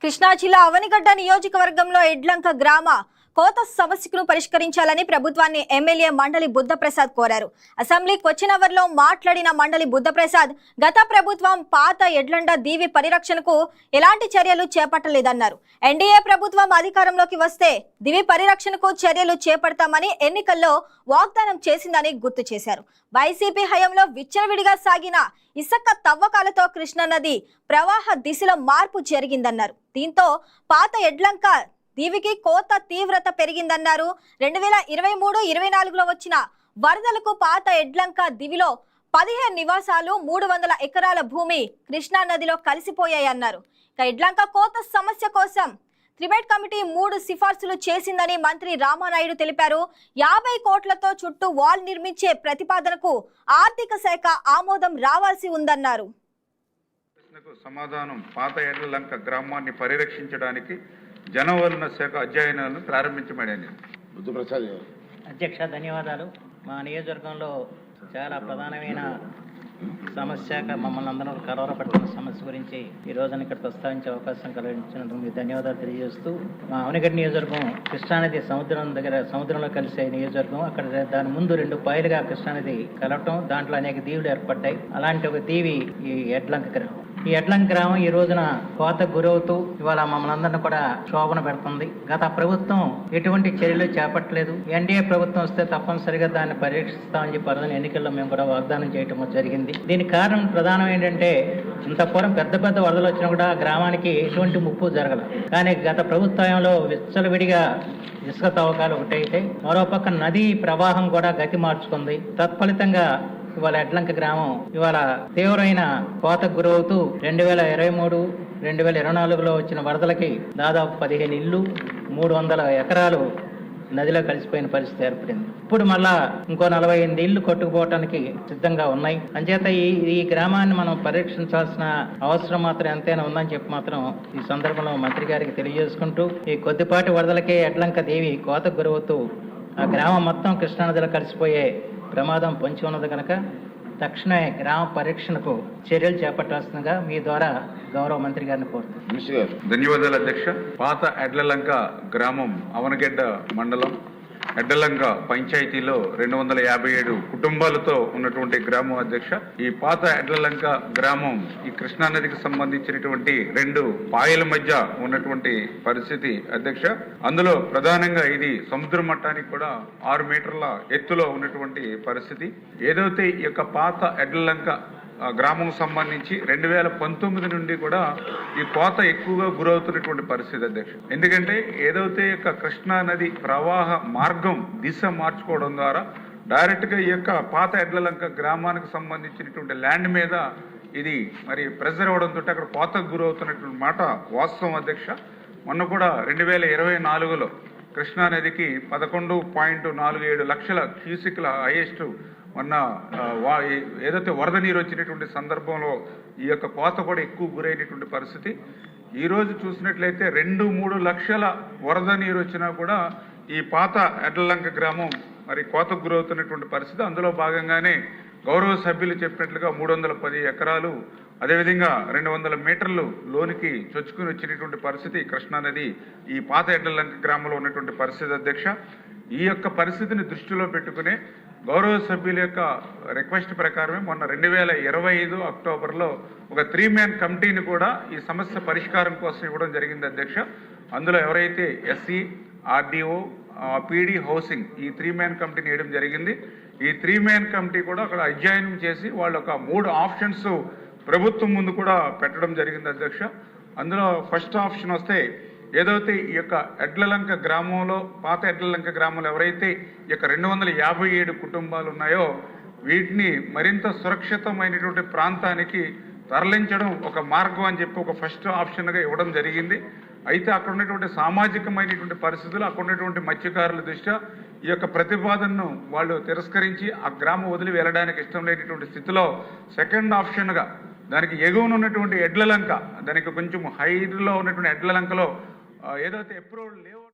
కృష్ణా జిల్లా అవనిగడ్డ నియోజకవర్గంలో ఎడ్లంక గ్రామ కోత సమస్యను పరిష్కరించాలని ప్రభుత్వాన్ని ఎమ్మెల్యే మండలి బుద్ధప్రసాద్ కోరారు. అసెంబ్లీ క్వశ్చన్ మాట్లాడిన మండలి బుద్ధప్రసాద్ గత ప్రభుత్వం పాత ఎడ్లండ దీవి పరిరక్షణకు ఎలాంటి చర్యలు చేపట్టలేదన్నారు. ఎన్డీఏ ప్రభుత్వం అధికారంలోకి వస్తే దివి పరిరక్షణకు చర్యలు చేపడతామని ఎన్నికల్లో వాగ్దానం చేసిందని గుర్తు చేశారు. వైసీపీ హయాంలో విచ్చలవిడిగా సాగిన ఇసుక తవ్వకాలతో కృష్ణా నది ప్రవాహ దిశలో మార్పు జరిగిందన్నారు. దీంతో పాత ఎడ్లంక దీవికి కోత తీవ్రత పెరిగిందన్నారు. 2023-24లో వచ్చిన వరదలకు పాత ఎడ్లంక దివిలో 15 నివాసాలు 300 ఎకరాల భూమి కృష్ణా నదిలో కలిసిపోయాయన్నారు. ఎడ్లంక కోత సమస్య కోసం త్రిబెట్ కమిటీ 3 సిఫార్సులు చేసిందని మంత్రి రామానాయుడు తెలిపారు. 50 కోట్లతో చుట్టూ వాల్ నిర్మించే ప్రతిపాదనకు ఆర్థిక శాఖ ఆమోదం రావాల్సి ఉందన్నారు. సమాధానం పాత ఎడ్లంక గ్రామాన్ని పరిరక్షించడానికి జనవనరుల శాఖ అధ్యయనాలను ప్రారంభించమని బుద్ధప్రసాద్ అధ్యక్ష ధన్యవాదాలు. మా నియోజకవర్గంలో చాలా ప్రధానమైన సమస్య మమ్మల్ని అందరూ కలవరపడుతున్న సమస్య గురించి ఈ రోజున ఇక్కడ ప్రస్తావించే అవకాశం కలిగించినందుకు మీకు ధన్యవాదాలు తెలియజేస్తూ, మా అవనిగడ్డ నియోజకవర్గం కృష్ణానది సముద్రంలో కలిసే నియోజకవర్గం. అక్కడ దాని ముందు 2 పాయలుగా కృష్ణానది కలవటం, దాంట్లో అనేక దీవులు ఏర్పడ్డాయి. అలాంటి ఒక దీవి ఈ ఎడ్లంక గ్రామం. ఈ ఎడ్లంక గ్రామం ఈ రోజున కోతకు గురవుతూ ఇవాళ మమ్మల్ని అందరినీ కూడా శోభన పెడుతుంది. గత ప్రభుత్వం ఎటువంటి చర్యలు చేపట్టలేదు. ఎన్డీఏ ప్రభుత్వం వస్తే తప్పనిసరిగా దాన్ని పరీక్షిస్తామని చెప్పి ఎన్నికల్లో మేము కూడా వాగ్దానం చేయటం జరిగింది. దీనికి కారణం ప్రధానం ఏంటంటే, ఇంత పూర్వం పెద్ద వరదలు వచ్చినా కూడా గ్రామానికి ఎటువంటి ముప్పు జరగదు. కానీ గత ప్రభుత్వంలో విచ్చలవిడిగా ఇసుక తవ్వకాలు ఒకటైతే, మరోపక్క నదీ ప్రవాహం కూడా గతి మార్చుకుంది. తత్ఫలితంగా ఇవాళ ఎడ్లంక గ్రామం ఇవాళ తీవ్రమైన కోతకు గురవుతూ 2023-2024లో వచ్చిన వరదలకి దాదాపు 15 ఇళ్ళు 300 ఎకరాలు నదిలో కలిసిపోయిన పరిస్థితి ఏర్పడింది. ఇప్పుడు మళ్ళా ఇంకో 48 ఇళ్ళు కొట్టుకుపోవటానికి సిద్ధంగా ఉన్నాయి. అంచేత ఈ గ్రామాన్ని మనం పరీక్షించాల్సిన అవసరం మాత్రం ఎంతైనా ఉందని చెప్పి మాత్రం ఈ సందర్భంలో మంత్రి గారికి తెలియజేసుకుంటూ, ఈ కొద్దిపాటి వరదలకే ఎడ్లంక దేవి కోతకు గురవుతూ ఆ గ్రామం మొత్తం కృష్ణానదిలో కలిసిపోయే ప్రమాదం పొంచి ఉన్నది కనుక తక్షణమే గ్రామ పరీక్షణకు చర్యలు చేపట్టాల్సిందిగా మీ ద్వారా గౌరవ మంత్రి గారిని కోరుతున్నాను. ధన్యవాదాలు అధ్యక్ష. పాత ఎడ్లలంక గ్రామం అవనగడ్డ మండలం ఎడ్డలంక పంచాయతీలో 257 కుటుంబాలతో ఉన్నటువంటి గ్రామం అధ్యక్ష. ఈ పాత ఎడ్లలంక గ్రామం ఈ కృష్ణానదికి సంబంధించినటువంటి 2 పాయల మధ్య ఉన్నటువంటి పరిస్థితి అధ్యక్ష. అందులో ప్రధానంగా ఇది సముద్ర మట్టానికి కూడా 6 మీటర్ల ఎత్తులో ఉన్నటువంటి పరిస్థితి. ఏదైతే ఈ యొక్క పాత ఎడ్లలంక గ్రామం సంబంధించి 2019 నుండి కూడా ఈ కోత ఎక్కువగా గురవుతున్నటువంటి పరిస్థితి అధ్యక్ష. ఎందుకంటే ఏదైతే యొక్క కృష్ణా నది ప్రవాహ మార్గం దిశ మార్చుకోవడం ద్వారా డైరెక్ట్ గా ఈ యొక్క పాత ఎడ్లలంక గ్రామానికి సంబంధించినటువంటి ల్యాండ్ మీద ఇది మరి ప్రెజర్ అవడంతో అక్కడ కోతకు గురవుతున్నటువంటి మాట వాస్తవం అధ్యక్ష. మొన్న కూడా 2024లో కృష్ణా నదికి 11.47 లక్షల క్యూసిక్ల హైయెస్ట్ మొన్న ఏదైతే వరద నీరు వచ్చినటువంటి సందర్భంలో ఈ యొక్క కోత కూడా ఎక్కువ గురైనటువంటి పరిస్థితి. ఈ రోజు చూసినట్లయితే 2-3 లక్షల వరద నీరు వచ్చినా కూడా ఈ పాత ఎడ్లలంక గ్రామం మరి కోతకు గురవుతున్నటువంటి పరిస్థితి. అందులో భాగంగానే గౌరవ సభ్యులు చెప్పినట్లుగా 310 ఎకరాలు, అదేవిధంగా 200 మీటర్లు లోనికి చొచ్చుకుని వచ్చినటువంటి పరిస్థితి కృష్ణానది ఈ పాత ఎడ్లలంక గ్రామంలో ఉన్నటువంటి పరిస్థితి అధ్యక్ష. ఈ యొక్క పరిస్థితిని దృష్టిలో పెట్టుకునే గౌరవ సభ్యుల యొక్క రిక్వెస్ట్ ప్రకారమే మొన్న 2025 అక్టోబర్లో ఒక 3-man కమిటీని కూడా ఈ సమస్య పరిష్కారం కోసం ఇవ్వడం జరిగింది అధ్యక్ష. అందులో ఎవరైతే ఎస్సీ, ఆర్డీఓ, పీడీ, హౌసింగ్ ఈ 3-man కమిటీని వేయడం జరిగింది. ఈ 3-man కమిటీ కూడా అక్కడ అధ్యయనం చేసి వాళ్ళు ఒక 3 ఆప్షన్స్ ప్రభుత్వం ముందు కూడా పెట్టడం జరిగింది అధ్యక్ష. అందులో ఫస్ట్ ఆప్షన్ వస్తే ఏదైతే ఈ యొక్క ఎడ్లలంక గ్రామంలో పాత ఎడ్లలంక గ్రామంలో ఎవరైతే ఈ యొక్క 257 కుటుంబాలు ఉన్నాయో వీటిని మరింత సురక్షితమైనటువంటి ప్రాంతానికి తరలించడం ఒక మార్గం అని చెప్పి ఒక ఫస్ట్ ఆప్షన్గా ఇవ్వడం జరిగింది. అయితే అక్కడ ఉన్నటువంటి సామాజికమైనటువంటి పరిస్థితులు, అక్కడ ఉన్నటువంటి మత్స్యకారుల దృష్ట్యా ఈ యొక్క ప్రతిపాదనను వాళ్ళు తిరస్కరించి ఆ గ్రామం వదిలి వెళ్ళడానికి ఇష్టం లేనటువంటి స్థితిలో సెకండ్ ఆప్షన్గా దానికి ఎగువన ఉన్నటువంటి ఎడ్లలంక, దానికి కొంచెం హైట్లో ఉన్నటువంటి ఎడ్లలంకలో ఏదైతే అప్రూవల్ లేవు